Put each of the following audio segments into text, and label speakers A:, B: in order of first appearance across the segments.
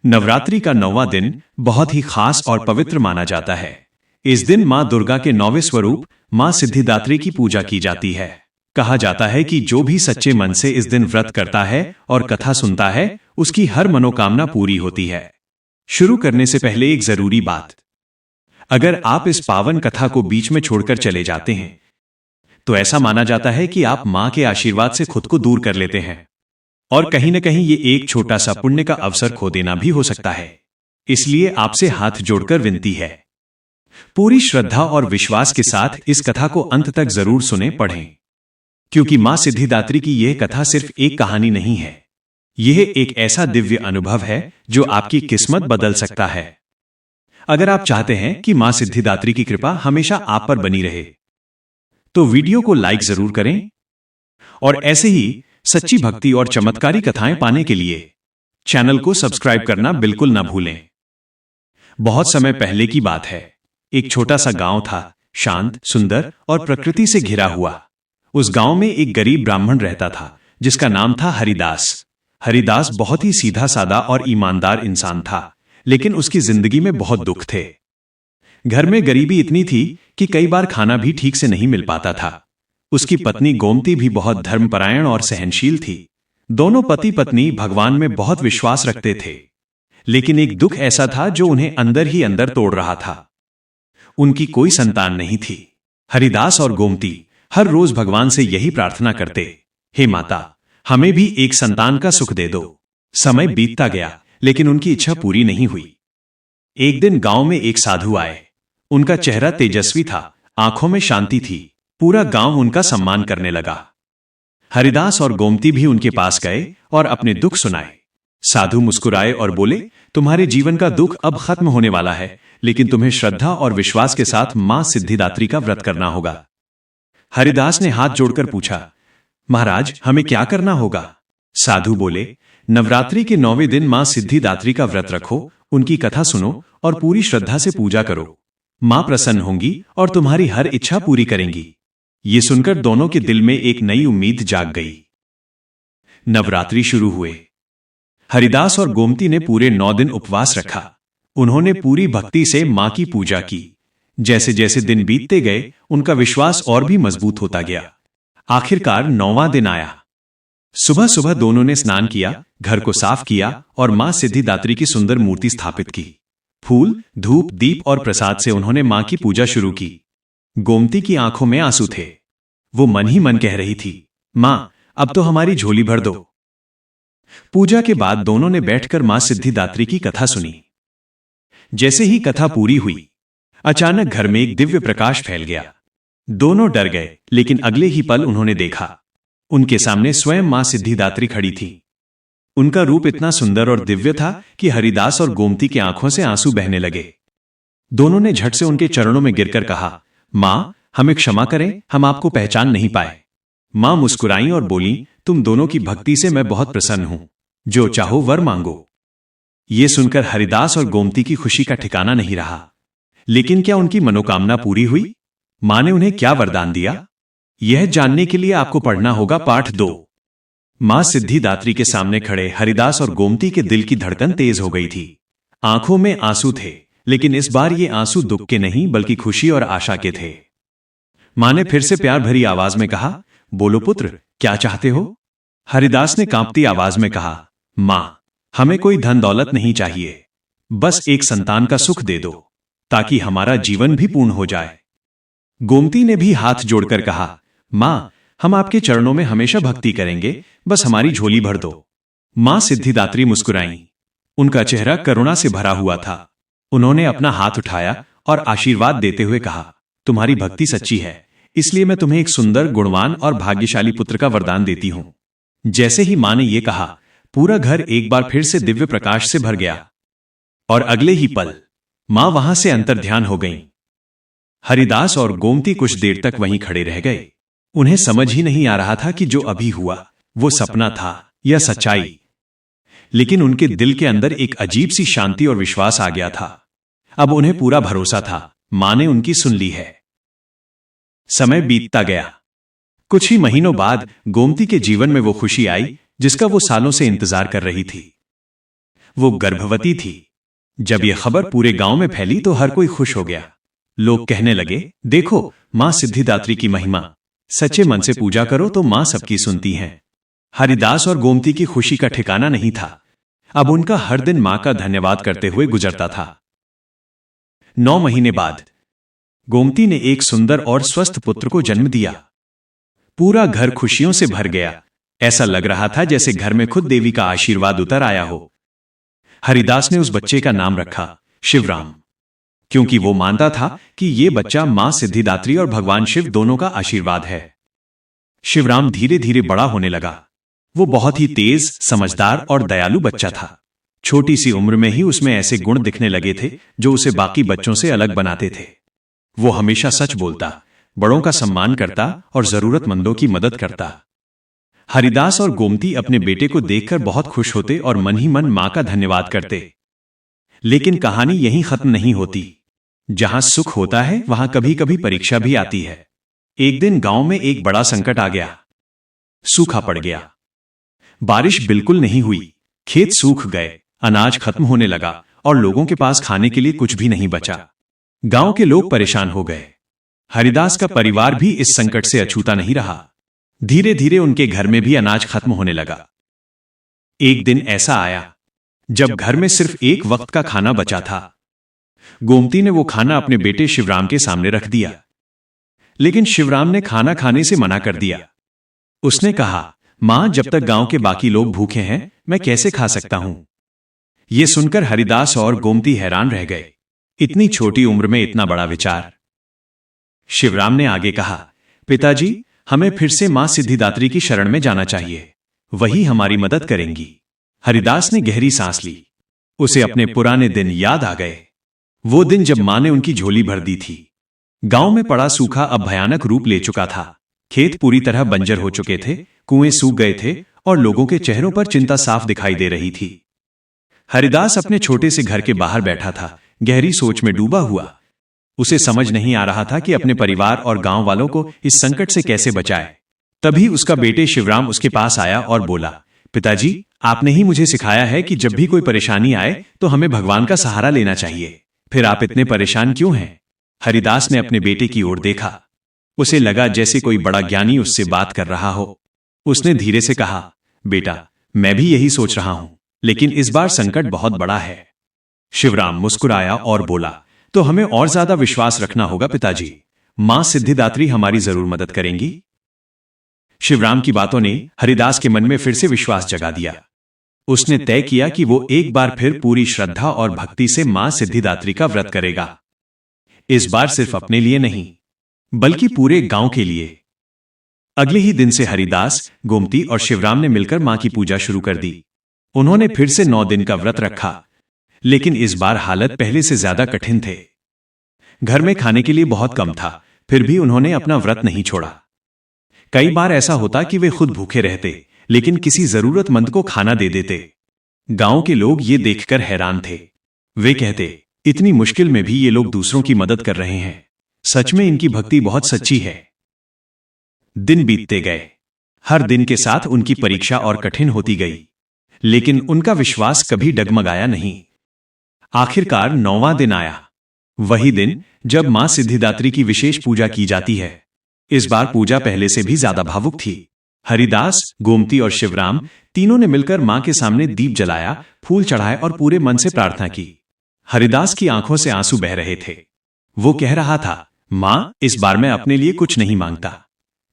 A: नवरात्रि का 9वां दिन बहुत ही खास और पवित्र माना जाता है। इस दिन मां दुर्गा के 9वें स्वरूप मां सिद्धिदात्री की पूजा की जाती है। कहा जाता है कि जो भी सच्चे मन से इस दिन व्रत करता है और कथा सुनता है, उसकी हर मनोकामना पूरी होती है। शुरू करने से पहले एक जरूरी बात, अगर आप इस पावन कथा को बीच में छोड़कर चले जाते हैं तो ऐसा माना जाता है कि आप मां के आशीर्वाद से खुद को दूर कर लेते हैं और कहीं न कहीं ये एक छोटा सा पुण्य का अवसर खो देना भी हो सकता है। इसलिए आपसे हाथ जोड़कर विनती है, पूरी श्रद्धा और विश्वास के साथ इस कथा को अंत तक जरूर सुने पढ़ें, क्योंकि मां सिद्धिदात्री की यह कथा सिर्फ एक कहानी नहीं है, यह एक ऐसा दिव्य अनुभव है जो आपकी किस्मत बदल सकता है। अगर आप चाहते हैं कि मां सिद्धिदात्री की कृपा हमेशा आप पर बनी रहे तो वीडियो को लाइक जरूर करें और ऐसे ही सच्ची भक्ति और चमत्कारी कथाएं पाने के लिए चैनल को सब्सक्राइब करना बिल्कुल ना भूलें। बहुत समय पहले की बात है, एक छोटा सा गांव था, शांत, सुंदर और प्रकृति से घिरा हुआ। उस गांव में एक गरीब ब्राह्मण रहता था जिसका नाम था हरिदास। हरिदास बहुत ही सीधा साधा और ईमानदार इंसान था, लेकिन उसकी जिंदगी में बहुत दुख थे। घर में गरीबी इतनी थी कि कई बार खाना भी ठीक से नहीं मिल पाता था। उसकी पत्नी गोमती भी बहुत धर्मपरायण और सहनशील थी। दोनों पति पत्नी भगवान में बहुत विश्वास रखते थे, लेकिन एक दुख ऐसा था जो उन्हें अंदर ही अंदर तोड़ रहा था। उनकी कोई संतान नहीं थी। हरिदास और गोमती हर रोज भगवान से यही प्रार्थना करते, हे माता, हमें भी एक संतान का सुख दे दो। समय बीतता गया, लेकिन उनकी इच्छा पूरी नहीं हुई। एक दिन गांव में एक साधु आए। उनका चेहरा तेजस्वी था, आंखों में शांति थी। पूरा गांव उनका सम्मान करने लगा। हरिदास और गोमती भी उनके पास गए और अपने दुख सुनाए। साधु मुस्कुराए और बोले, तुम्हारे जीवन का दुख अब खत्म होने वाला है, लेकिन तुम्हें श्रद्धा और विश्वास के साथ मां सिद्धिदात्री का व्रत करना होगा। हरिदास ने हाथ जोड़कर पूछा, महाराज, हमें क्या करना होगा? साधु बोले, नवरात्रि के 9वें दिन मां सिद्धिदात्री का व्रत रखो, उनकी कथा सुनो और पूरी श्रद्धा से पूजा करो। मां प्रसन्न होंगी और तुम्हारी हर इच्छा पूरी करेंगी। ये सुनकर दोनों के दिल में एक नई उम्मीद जाग गई। नवरात्रि शुरू हुए। हरिदास और गोमती ने पूरे 9 दिन उपवास रखा। उन्होंने पूरी भक्ति से मां की पूजा की। जैसे जैसे दिन बीतते गए, उनका विश्वास और भी मजबूत होता गया। आखिरकार 9वां दिन आया। सुबह सुबह दोनों ने स्नान किया, घर को साफ किया और मां सिद्धिदात्री की सुंदर मूर्ति स्थापित की। फूल, धूप, दीप और प्रसाद से उन्होंने मां की पूजा शुरू की। गोमती की आंखों में आंसू थे। वो मन ही मन कह रही थी, मां, अब तो हमारी झोली भर दो। पूजा के बाद दोनों ने बैठकर मां सिद्धिदात्री की कथा सुनी। जैसे ही कथा पूरी हुई, अचानक घर में एक दिव्य प्रकाश फैल गया। दोनों डर गए, लेकिन अगले ही पल उन्होंने देखा, उनके सामने स्वयं मां सिद्धिदात्री खड़ी थी। उनका रूप इतना सुंदर और दिव्य था कि हरिदास और गोमती की आंखों से आंसू बहने लगे। दोनों ने झट से उनके चरणों में गिरकर कहा, मां, हमें क्षमा करें, हम आपको पहचान नहीं पाए। मां मुस्कुराईं और बोली, तुम दोनों की भक्ति से मैं बहुत प्रसन्न हूं, जो चाहो वर मांगो। ये सुनकर हरिदास और गोमती की खुशी का ठिकाना नहीं रहा। लेकिन क्या उनकी मनोकामना पूरी हुई? मां ने उन्हें क्या वरदान दिया? यह जानने के लिए आपको पढ़ना होगा पाठ 2। मां सिद्धिदात्री के सामने खड़े हरिदास और गोमती के दिल की धड़कन तेज हो गई थी। आंखों में आंसू थे, लेकिन इस बार ये आंसू दुख के नहीं बल्कि खुशी और आशा के थे। मां ने फिर से प्यार भरी आवाज में कहा, बोलो पुत्र, क्या चाहते हो? हरिदास ने कांपती आवाज में कहा, मां, हमें कोई धन दौलत नहीं चाहिए, बस एक संतान का सुख दे दो, ताकि हमारा जीवन भी पूर्ण हो जाए। गोमती ने भी हाथ जोड़कर कहा, मां, हम आपके चरणों में हमेशा भक्ति करेंगे, बस हमारी झोली भर दो। मां सिद्धिदात्री मुस्कुराईं। उनका चेहरा करुणा से भरा हुआ था। उन्होंने अपना हाथ उठाया और आशीर्वाद देते हुए कहा, तुम्हारी भक्ति सच्ची है, इसलिए मैं तुम्हें एक सुंदर, गुणवान और भाग्यशाली पुत्र का वरदान देती हूं। जैसे ही मां ने यह कहा, पूरा घर एक बार फिर से दिव्य प्रकाश से भर गया और अगले ही पल मां वहां से अंतर्ध्यान हो गईं। हरिदास और गोमती कुछ देर तक वहीं खड़े रह गए। उन्हें समझ ही नहीं आ रहा था कि जो अभी हुआ वो सपना था या सच्चाई, लेकिन उनके दिल के अंदर एक अजीब सी शांति और विश्वास आ गया था। अब उन्हें पूरा भरोसा था, मां ने उनकी सुन ली है। समय बीतता गया। कुछ ही महीनों बाद गोमती के जीवन में वो खुशी आई जिसका वो सालों से इंतजार कर रही थी। वो गर्भवती थी। जब ये खबर पूरे गांव में फैली तो हर कोई खुश हो गया। लोग कहने लगे, देखो मां सिद्धिदात्री की महिमा, सच्चे मन से पूजा करो तो मां सबकी सुनती हैं। हरिदास और गोमती की खुशी का ठिकाना नहीं था। अब उनका हर दिन मां का धन्यवाद करते हुए गुजरता था। 9 महीने बाद गोमती ने एक सुंदर और स्वस्थ पुत्र को जन्म दिया। पूरा घर खुशियों से भर गया। ऐसा लग रहा था जैसे घर में खुद देवी का आशीर्वाद उतर आया हो। हरिदास ने उस बच्चे का नाम रखा शिवराम, क्योंकि वो मानता था कि ये बच्चा मां सिद्धिदात्री और भगवान शिव दोनों का आशीर्वाद है। शिवराम धीरे धीरे बड़ा होने लगा। वो बहुत ही तेज, समझदार और दयालु बच्चा था। छोटी सी उम्र में ही उसमें ऐसे गुण दिखने लगे थे जो उसे बाकी बच्चों से अलग बनाते थे। वो हमेशा सच बोलता, बड़ों का सम्मान करता और जरूरतमंदों की मदद करता। हरिदास और गोमती अपने बेटे को देखकर बहुत खुश होते और मन ही मन मां का धन्यवाद करते। लेकिन कहानी यहीं खत्म नहीं होती। जहां सुख होता है वहां कभी कभी परीक्षा भी आती है। एक दिन गांव में एक बड़ा संकट आ गया। सूखा पड़ गया। बारिश बिल्कुल नहीं हुई। खेत सूख गए, अनाज खत्म होने लगा और लोगों के पास खाने के लिए कुछ भी नहीं बचा। गांव के लोग परेशान हो गए। हरिदास का परिवार भी इस संकट से अछूता नहीं रहा। धीरे धीरे उनके घर में भी अनाज खत्म होने लगा। एक दिन ऐसा आया जब घर में सिर्फ एक वक्त का खाना बचा था। गोमती ने वो खाना अपने बेटे शिवराम के सामने रख दिया। लेकिन शिवराम ने खाना खाने से मना कर दिया। उसने कहा, मां, जब तक गांव के बाकी लोग भूखे हैं मैं कैसे खा सकता हूं। यह सुनकर हरिदास और गोमती हैरान रह गए। इतनी छोटी उम्र में इतना बड़ा विचार। शिवराम ने आगे कहा, पिताजी, हमें फिर से मां सिद्धिदात्री की शरण में जाना चाहिए। वही हमारी मदद करेंगी। हरिदास ने गहरी सांस ली। उसे अपने पुराने दिन याद आ गए। वो दिन जब मां ने उनकी झोली भर दी थी। गांव में पड़ा सूखा अब भयानक रूप ले चुका था। खेत पूरी तरह बंजर हो चुके थे, कुएं सूख गए थे और लोगों के चेहरों पर चिंता साफ दिखाई दे रही थी। हरिदास अपने छोटे से घर के बाहर बैठा था, गहरी सोच में डूबा हुआ। उसे समझ नहीं आ रहा था कि अपने परिवार और गांव वालों को इस संकट से कैसे बचाए। तभी उसका बेटे शिवराम उसके पास आया और बोला, पिताजी, आपने ही मुझे सिखाया है कि जब भी कोई परेशानी आए तो हमें भगवान का सहारा लेना चाहिए। फिर आप इतने परेशान क्यों हैं? हरिदास ने अपने बेटे की ओर देखा। उसे लगा जैसे कोई बड़ा ज्ञानी उससे बात कर रहा हो। उसने धीरे से कहा, बेटा, मैं भी यही सोच रहा हूं, लेकिन इस बार संकट बहुत बड़ा है। शिवराम मुस्कुराया और बोला, तो हमें और ज्यादा विश्वास रखना होगा पिताजी। मां सिद्धिदात्री हमारी जरूर मदद करेंगी। शिवराम की बातों ने हरिदास के मन में फिर से विश्वास जगा दिया। उसने तय किया कि वो एक बार फिर पूरी श्रद्धा और भक्ति से मां सिद्धिदात्री का व्रत करेगा। इस बार सिर्फ अपने लिए नहीं, बल्कि पूरे गांव के लिए। अगले ही दिन से हरिदास, गोमती और शिवराम ने मिलकर मां की पूजा शुरू कर दी। उन्होंने फिर से 9 दिन का व्रत रखा, लेकिन इस बार हालत पहले से ज्यादा कठिन थे। घर में खाने के लिए बहुत कम था, फिर भी उन्होंने अपना व्रत नहीं छोड़ा। कई बार ऐसा होता कि वे खुद भूखे रहते, लेकिन किसी जरूरतमंद को खाना दे देते। गांव के लोग ये देखकर हैरान थे। वे कहते, इतनी मुश्किल में भी ये लोग दूसरों की मदद कर रहे हैं। सच में इनकी भक्ति बहुत सच्ची है। दिन बीतते गए। हर दिन के साथ उनकी परीक्षा और कठिन होती गई, लेकिन उनका विश्वास कभी डगमगाया नहीं। आखिरकार 9वां दिन आया। वही दिन जब मां सिद्धिदात्री की विशेष पूजा की जाती है। इस बार पूजा पहले से भी ज्यादा भावुक थी। हरिदास, गोमती और शिवराम तीनों ने मिलकर मां के सामने दीप जलाया, फूल चढ़ाए और पूरे मन से प्रार्थना की। हरिदास की आंखों से आंसू बह रहे थे। वो कह रहा था, मां, इस बार मैं अपने लिए कुछ नहीं मांगता,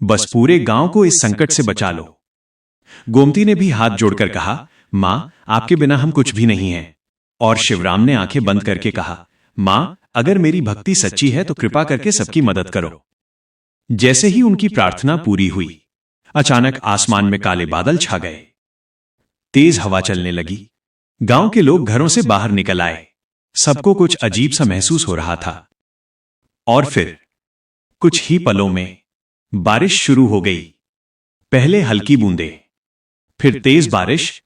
A: बस पूरे गांव को इस संकट से बचा लो। गोमती ने भी हाथ जोड़कर कहा, मां, आपके बिना हम कुछ भी नहीं हैं। और शिवराम ने आंखें बंद करके कहा, मां, अगर मेरी भक्ति सच्ची है तो कृपा करके सबकी मदद करो। जैसे ही उनकी प्रार्थना पूरी हुई, अचानक आसमान में काले बादल छा गए। तेज हवा चलने लगी। गांव के लोग घरों से बाहर निकल आए। सबको कुछ अजीब सा महसूस हो रहा था। और फिर कुछ ही पलों में बारिश शुरू हो गई। पहले हल्की बूंदें, फिर तेज बारिश,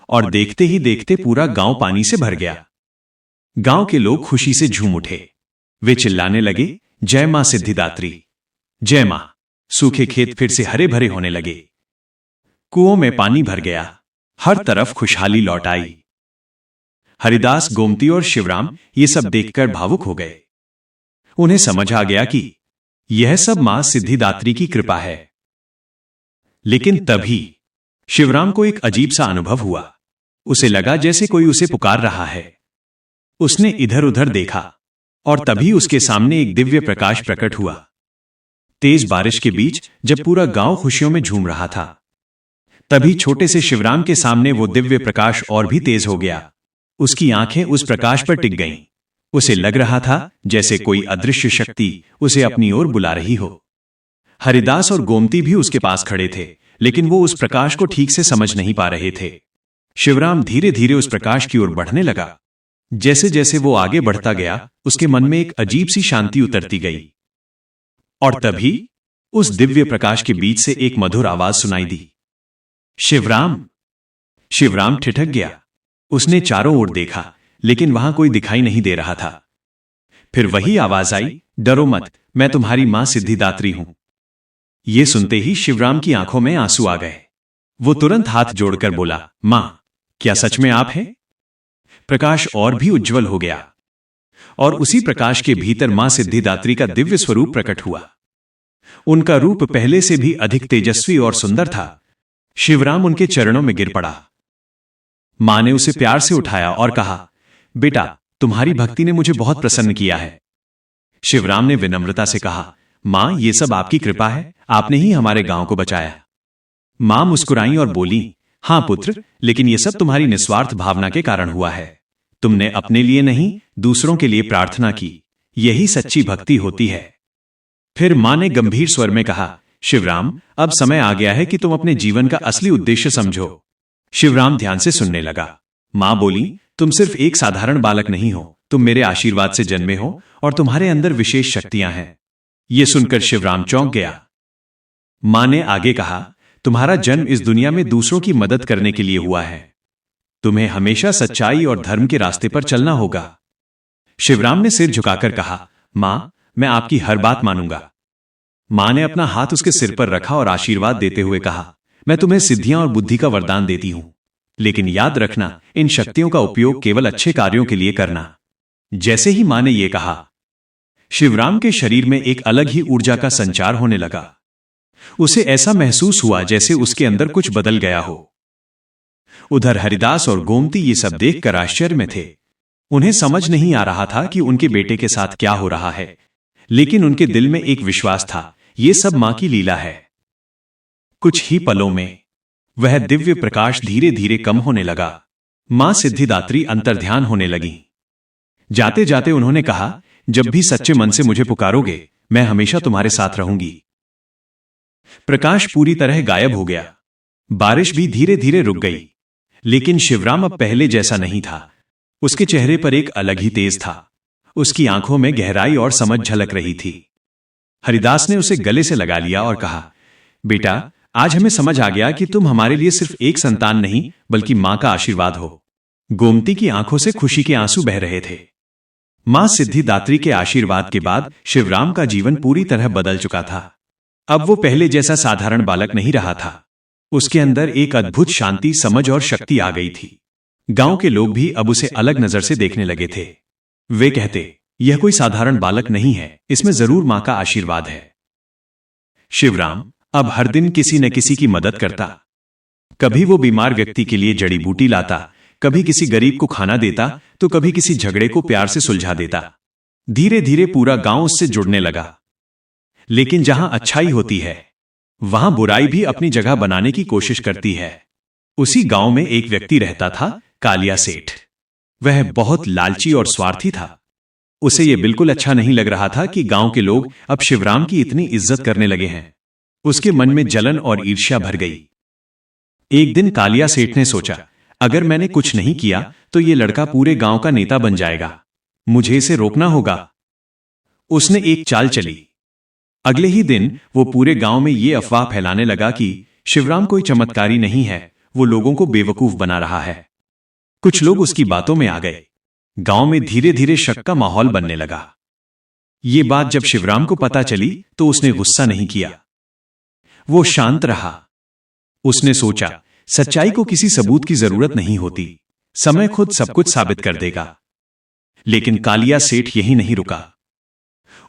A: और देखते ही देखते पूरा गांव पानी से भर गया। गांव के लोग खुशी से झूम उठे। वे चिल्लाने लगे, जय मां सिद्धिदात्री, जय मां। सूखे खेत फिर से हरे भरे होने लगे। कुओं में पानी भर गया। हर तरफ खुशहाली लौट आई। हरिदास, गोमती और शिवराम ये सब देखकर भावुक हो गए। उन्हें समझ आ गया कि यह सब मां सिद्धिदात्री की कृपा है। लेकिन तभी शिवराम को एक अजीब सा अनुभव हुआ। उसे लगा जैसे कोई उसे पुकार रहा है। उसने इधर उधर देखा और तभी उसके सामने एक दिव्य प्रकाश प्रकट हुआ। तेज बारिश के बीच जब पूरा गांव खुशियों में झूम रहा था, तभी छोटे से शिवराम के सामने वो दिव्य प्रकाश और भी तेज हो गया। उसकी आंखें उस प्रकाश पर टिक गईं। उसे लग रहा था जैसे कोई अदृश्य शक्ति उसे अपनी ओर बुला रही हो। हरिदास और गोमती भी उसके पास खड़े थे, लेकिन वो उस प्रकाश को ठीक से समझ नहीं पा रहे थे। शिवराम धीरे धीरे उस प्रकाश की ओर बढ़ने लगा। जैसे जैसे वो आगे बढ़ता गया, उसके मन में एक अजीब सी शांति उतरती गई। और तभी उस दिव्य प्रकाश के बीच से एक मधुर आवाज सुनाई दी, शिवराम। शिवराम ठिठक गया। उसने चारों ओर देखा, लेकिन वहां कोई दिखाई नहीं दे रहा था। फिर वही आवाज आई, डरो मत, मैं तुम्हारी मां सिद्धिदात्री हूं। ये सुनते ही शिवराम की आंखों में आंसू आ गए। वो तुरंत हाथ जोड़कर बोला, मां, क्या सच में आप हैं? प्रकाश और भी उज्जवल हो गया और उसी प्रकाश के भीतर मां सिद्धिदात्री का दिव्य स्वरूप प्रकट हुआ। उनका रूप पहले से भी अधिक तेजस्वी और सुंदर था। शिवराम उनके चरणों में गिर पड़ा। मां ने उसे प्यार से उठाया और कहा, बेटा, तुम्हारी भक्ति ने मुझे बहुत प्रसन्न किया है। शिवराम ने विनम्रता से कहा, मां, ये सब आपकी कृपा है, आपने ही हमारे गांव को बचाया। मां मुस्कुराई और बोली, हां पुत्र, लेकिन ये सब तुम्हारी निस्वार्थ भावना के कारण हुआ है। तुमने अपने लिए नहीं, दूसरों के लिए प्रार्थना की। यही सच्ची भक्ति होती है। फिर मां ने गंभीर स्वर में कहा, शिवराम, अब समय आ गया है कि तुम अपने जीवन का असली उद्देश्य समझो। शिवराम ध्यान से सुनने लगा। मां बोली, तुम सिर्फ एक साधारण बालक नहीं हो, तुम मेरे आशीर्वाद से जन्मे हो और तुम्हारे अंदर विशेष शक्तियां हैं। यह सुनकर शिवराम चौंक गया। मां ने आगे कहा, तुम्हारा जन्म इस दुनिया में दूसरों की मदद करने के लिए हुआ है। तुम्हें हमेशा सच्चाई और धर्म के रास्ते पर चलना होगा। शिवराम ने सिर झुकाकर कहा, मां, मैं आपकी हर बात मानूंगा। मां ने अपना हाथ उसके सिर पर रखा और आशीर्वाद देते हुए कहा, मैं तुम्हें सिद्धियां और बुद्धि का वरदान देती हूं, लेकिन याद रखना, इन शक्तियों का उपयोग केवल अच्छे कार्यों के लिए करना। जैसे ही मां ने यह कहा, शिवराम के शरीर में एक अलग ही ऊर्जा का संचार होने लगा। उसे ऐसा महसूस हुआ जैसे उसके अंदर कुछ बदल गया हो। उधर हरिदास और गोमती ये सब देखकर आश्चर्य में थे। उन्हें समझ नहीं आ रहा था कि उनके बेटे के साथ क्या हो रहा है, लेकिन उनके दिल में एक विश्वास था, ये सब मां की लीला है। कुछ ही पलों में वह दिव्य प्रकाश धीरे धीरे कम होने लगा। मां सिद्धिदात्री अंतर्ध्यान होने लगी। जाते जाते उन्होंने कहा, जब भी सच्चे मन से मुझे पुकारोगे, मैं हमेशा तुम्हारे साथ रहूंगी। प्रकाश पूरी तरह गायब हो गया। बारिश भी धीरे धीरे रुक गई, लेकिन शिवराम अब पहले जैसा नहीं था। उसके चेहरे पर एक अलग ही तेज था। उसकी आंखों में गहराई और समझ झलक रही थी। हरिदास ने उसे गले से लगा लिया और कहा, बेटा, आज हमें समझ आ गया कि तुम हमारे लिए सिर्फ एक संतान नहीं, बल्कि मां का आशीर्वाद हो। गोमती की आंखों से खुशी के आंसू बह रहे थे। मां सिद्धिदात्री के आशीर्वाद के बाद शिवराम का जीवन पूरी तरह बदल चुका था। अब वो पहले जैसा साधारण बालक नहीं रहा था। उसके अंदर एक अद्भुत शांति, समझ और शक्ति आ गई थी। गांव के लोग भी अब उसे अलग नजर से देखने लगे थे। वे कहते, यह कोई साधारण बालक नहीं है, इसमें जरूर मां का आशीर्वाद है। शिवराम अब हर दिन किसी न किसी की मदद करता। कभी वो बीमार व्यक्ति के लिए जड़ी बूटी लाता, कभी किसी गरीब को खाना देता, तो कभी किसी झगड़े को प्यार से सुलझा देता। धीरे धीरे पूरा गांव उससे जुड़ने लगा। लेकिन जहां अच्छाई होती है, वहां बुराई भी अपनी जगह बनाने की कोशिश करती है। उसी गांव में एक व्यक्ति रहता था, कालिया सेठ। वह बहुत लालची और स्वार्थी था। उसे यह बिल्कुल अच्छा नहीं लग रहा था कि गांव के लोग अब शिवराम की इतनी इज्जत करने लगे हैं। उसके मन में जलन और ईर्ष्या भर गई। एक दिन कालिया सेठ ने सोचा, अगर मैंने कुछ नहीं किया तो ये लड़का पूरे गांव का नेता बन जाएगा। मुझे इसे रोकना होगा। उसने एक चाल चली। अगले ही दिन वो पूरे गांव में ये अफवाह फैलाने लगा कि शिवराम कोई चमत्कारी नहीं है, वो लोगों को बेवकूफ बना रहा है। कुछ लोग उसकी बातों में आ गए। गांव में धीरे धीरे शक का माहौल बनने लगा। ये बात जब शिवराम को पता चली तो उसने गुस्सा नहीं किया। वो शांत रहा। उसने सोचा, सच्चाई को किसी सबूत की जरूरत नहीं होती, समय खुद सब कुछ साबित कर देगा। लेकिन कालिया सेठ यही नहीं रुका।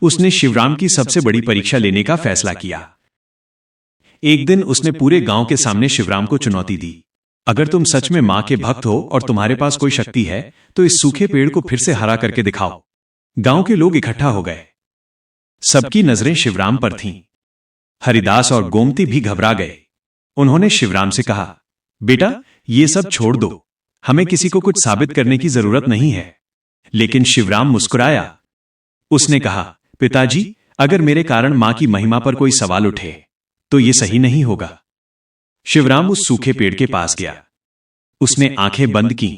A: उसने शिवराम की सबसे बड़ी परीक्षा लेने का फैसला किया। एक दिन उसने पूरे गांव के सामने शिवराम को चुनौती दी, अगर तुम सच में मां के भक्त हो और तुम्हारे पास कोई शक्ति है तो इस सूखे पेड़ को फिर से हरा करके दिखाओ। गांव के लोग इकट्ठा हो गए। सबकी नजरें शिवराम पर थीं। हरिदास और गोमती भी घबरा गए। उन्होंने शिवराम से कहा, बेटा ये सब छोड़ दो, हमें किसी को कुछ साबित करने की जरूरत नहीं है। लेकिन शिवराम मुस्कुराया। उसने कहा, पिताजी अगर मेरे कारण मां की महिमा पर कोई सवाल उठे तो यह सही नहीं होगा। शिवराम उस सूखे पेड़ के पास गया। उसने आंखें बंद की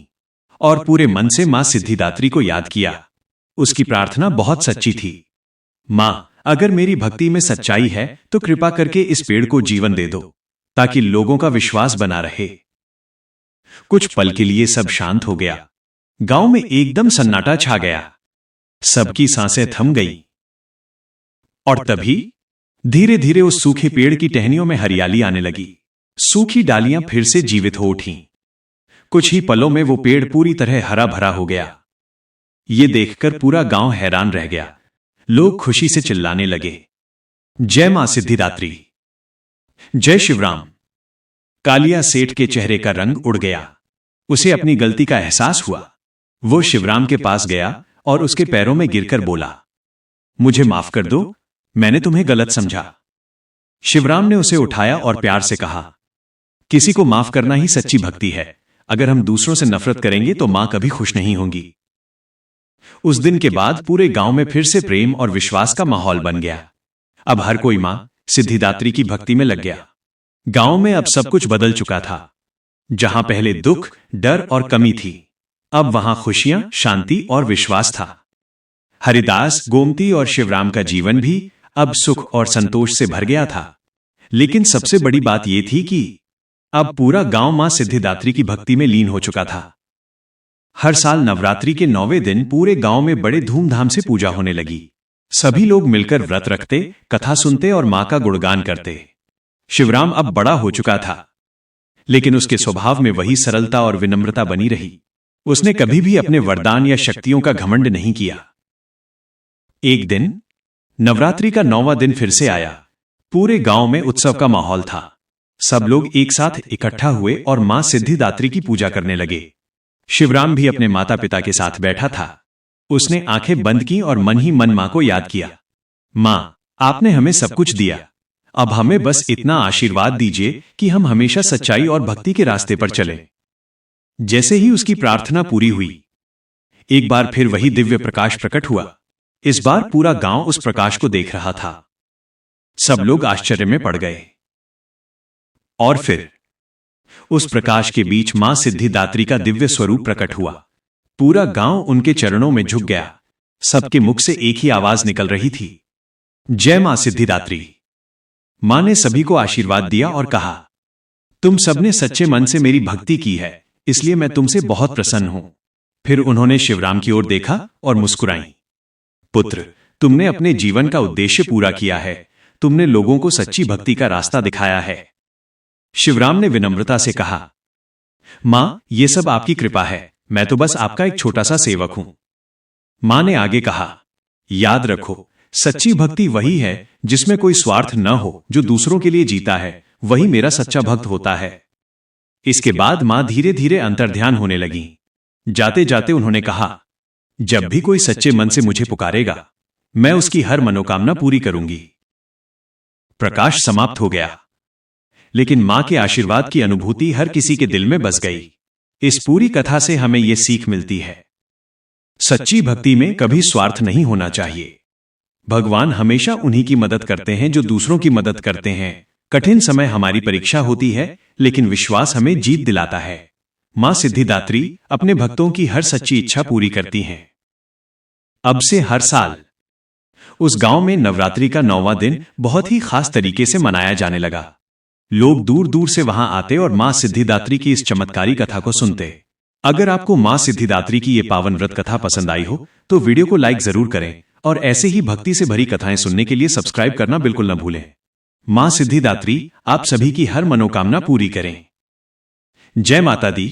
A: और पूरे मन से मां सिद्धिदात्री को याद किया। उसकी प्रार्थना बहुत सच्ची थी। मां, अगर मेरी भक्ति में सच्चाई है तो कृपा करके इस पेड़ को जीवन दे दो ताकि लोगों का विश्वास बना रहे। कुछ पल के लिए सब शांत हो गया। गांव में एकदम सन्नाटा छा गया। सबकी सांसें थम गई। और तभी धीरे धीरे उस सूखे पेड़ की टहनियों में हरियाली आने लगी। सूखी डालियां फिर से जीवित हो उठीं। कुछ ही पलों में वो पेड़ पूरी तरह हरा भरा हो गया। ये देखकर पूरा गांव हैरान रह गया। लोग खुशी से चिल्लाने लगे, जय मां सिद्धिदात्री, जय शिवराम। कालिया सेठ के चेहरे का रंग उड़ गया। उसे अपनी गलती का एहसास हुआ। वो शिवराम के पास गया और उसके पैरों में गिरकर बोला, मुझे माफ कर दो, मैंने तुम्हें गलत समझा। शिवराम ने उसे उठाया और प्यार से कहा, किसी को माफ करना ही सच्ची भक्ति है। अगर हम दूसरों से नफरत करेंगे तो मां कभी खुश नहीं होंगी। उस दिन के बाद पूरे गांव में फिर से प्रेम और विश्वास का माहौल बन गया। अब हर कोई मां सिद्धिदात्री की भक्ति में लग गया। गांव में अब सब कुछ बदल चुका था। जहां पहले दुख, डर और कमी थी, अब वहां खुशियां, शांति और विश्वास था। हरिदास, गोमती और शिवराम का जीवन भी अब सुख और संतोष से भर गया था। लेकिन सबसे बड़ी बात यह थी कि अब पूरा गांव मां सिद्धिदात्री की भक्ति में लीन हो चुका था। हर साल नवरात्रि के 9वें दिन पूरे गांव में बड़े धूमधाम से पूजा होने लगी। सभी लोग मिलकर व्रत रखते, कथा सुनते और मां का गुणगान करते। शिवराम अब बड़ा हो चुका था, लेकिन उसके स्वभाव में वही सरलता और विनम्रता बनी रही। उसने कभी भी अपने वरदान या शक्तियों का घमंड नहीं किया। एक दिन नवरात्रि का 9वां दिन फिर से आया। पूरे गांव में उत्सव का माहौल था। सब लोग एक साथ इकट्ठा हुए और मां सिद्धिदात्री की पूजा करने लगे। शिवराम भी अपने माता पिता के साथ बैठा था। उसने आंखें बंद की और मन ही मन मां को याद किया, मां, आपने हमें सब कुछ दिया, अब हमें बस इतना आशीर्वाद दीजिए कि हम हमेशा सच्चाई और भक्ति के रास्ते पर चलें। जैसे ही उसकी प्रार्थना पूरी हुई, एक बार फिर वही दिव्य प्रकाश प्रकट हुआ। इस बार पूरा गांव उस प्रकाश को देख रहा था। सब लोग आश्चर्य में पड़ गए। और फिर उस प्रकाश के बीच मां सिद्धिदात्री का दिव्य स्वरूप प्रकट हुआ। पूरा गांव उनके चरणों में झुक गया। सबके मुख से एक ही आवाज निकल रही थी, जय मां सिद्धिदात्री। मां ने सभी को आशीर्वाद दिया और कहा, तुम सबने सच्चे मन से मेरी भक्ति की है, इसलिए मैं तुमसे बहुत प्रसन्न हूं। फिर उन्होंने शिवराम की ओर देखा और मुस्कुराई, पुत्र, तुमने अपने जीवन का उद्देश्य पूरा किया है। तुमने लोगों को सच्ची भक्ति का रास्ता दिखाया है। शिवराम ने विनम्रता से कहा, मां, ये सब आपकी कृपा है, मैं तो बस आपका एक छोटा सा सेवक हूं। मां ने आगे कहा, याद रखो, सच्ची भक्ति वही है जिसमें कोई स्वार्थ न हो, जो दूसरों के लिए जीता है, वही मेरा सच्चा भक्त होता है। इसके बाद मां धीरे धीरे अंतर्ध्यान होने लगी। जाते जाते उन्होंने कहा, जब भी कोई सच्चे मन से मुझे पुकारेगा, मैं उसकी हर मनोकामना पूरी करूंगी। प्रकाश समाप्त हो गया, लेकिन मां के आशीर्वाद की अनुभूति हर किसी के दिल में बस गई। इस पूरी कथा से हमें यह सीख मिलती है, सच्ची भक्ति में कभी स्वार्थ नहीं होना चाहिए। भगवान हमेशा उन्हीं की मदद करते हैं जो दूसरों की मदद करते हैं। कठिन समय हमारी परीक्षा होती है, लेकिन विश्वास हमें जीत दिलाता है। मां सिद्धिदात्री अपने भक्तों की हर सच्ची इच्छा पूरी करती हैं। अब से हर साल उस गांव में नवरात्रि का 9वां दिन बहुत ही खास तरीके से मनाया जाने लगा। लोग दूर दूर से वहां आते और मां सिद्धिदात्री की इस चमत्कारी कथा को सुनते। अगर आपको मां सिद्धिदात्री की ये पावन व्रत कथा पसंद आई हो तो वीडियो को लाइक जरूर करें और ऐसे ही भक्ति से भरी कथाएं सुनने के लिए सब्सक्राइब करना बिल्कुल न भूलें। मां सिद्धिदात्री आप सभी की हर मनोकामना पूरी करें। जय माता दी।